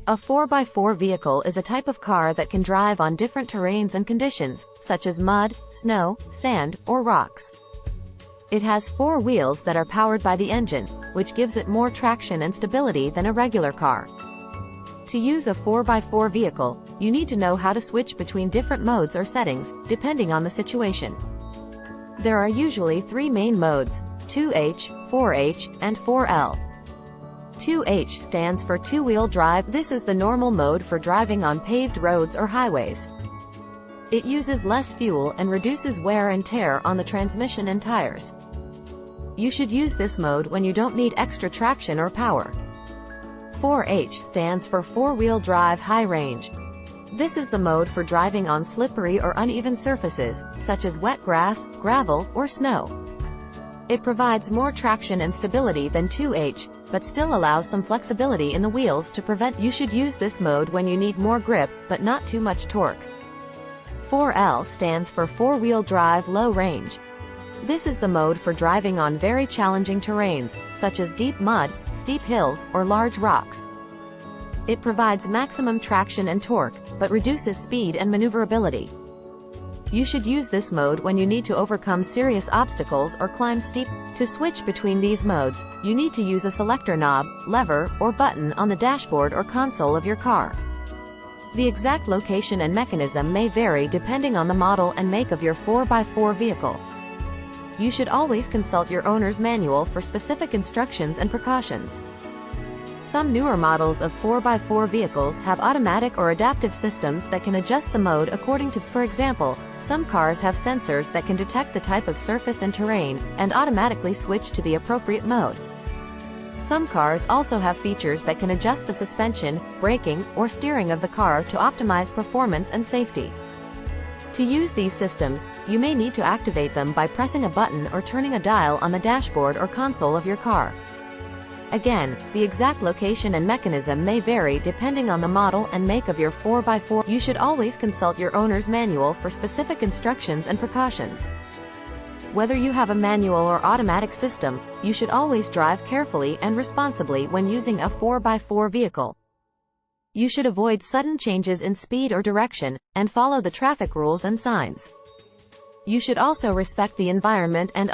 A 4x4 vehicle is a type of car that can drive on different terrains and conditions, such as mud, snow, sand, or rocks. It has 4 wheels that are powered by the engine, which gives it more traction and stability than a regular car. To use a 4x4 vehicle, you need to know how to switch between different modes or settings, depending on the situation. There are usually 3 main modes: 2H, 4H, and 4L. 2H stands for two-wheel drive. This is the normal mode for driving on paved roads or highways. It uses less fuel and reduces wear and tear on the transmission and tires. You should use this mode when you don't need extra traction or power. 4H stands for four-wheel drive high range. This is the mode for driving on slippery or uneven surfaces, such as wet grass, gravel, or snow. It provides more traction and stability than 2H, but still allows some flexibility in the wheels to prevent. You should use this mode when you need more grip, but not too much torque. 4L stands for four-wheel drive low range. This is the mode for driving on very challenging terrains, such as deep mud, steep hills, or large rocks. It provides maximum traction and torque, but reduces speed and maneuverability. You should use this mode when you need to overcome serious obstacles or climb steep. To switch between these modes, you need to use a selector knob, lever, or button on the dashboard or console of your car. The exact location and mechanism may vary depending on the model and make of your 4x4 vehicle. You should always consult your owner's manual for specific instructions and precautions. Some newer models of 4x4 vehicles have automatic or adaptive systems that can adjust the mode according to. For example, some cars have sensors that can detect the type of surface and terrain, and automatically switch to the appropriate mode. Some cars also have features that can adjust the suspension, braking, or steering of the car to optimize performance and safety. To use these systems, you may need to activate them by pressing a button or turning a dial on the dashboard or console of your car. Again, the exact location and mechanism may vary depending on the model and make of your 4x4. You should always consult your owner's manual for specific instructions and precautions. Whether you have a manual or automatic system, you should always drive carefully and responsibly when using a 4x4 vehicle. You should avoid sudden changes in speed or direction, and follow the traffic rules and signs. You should also respect the environment and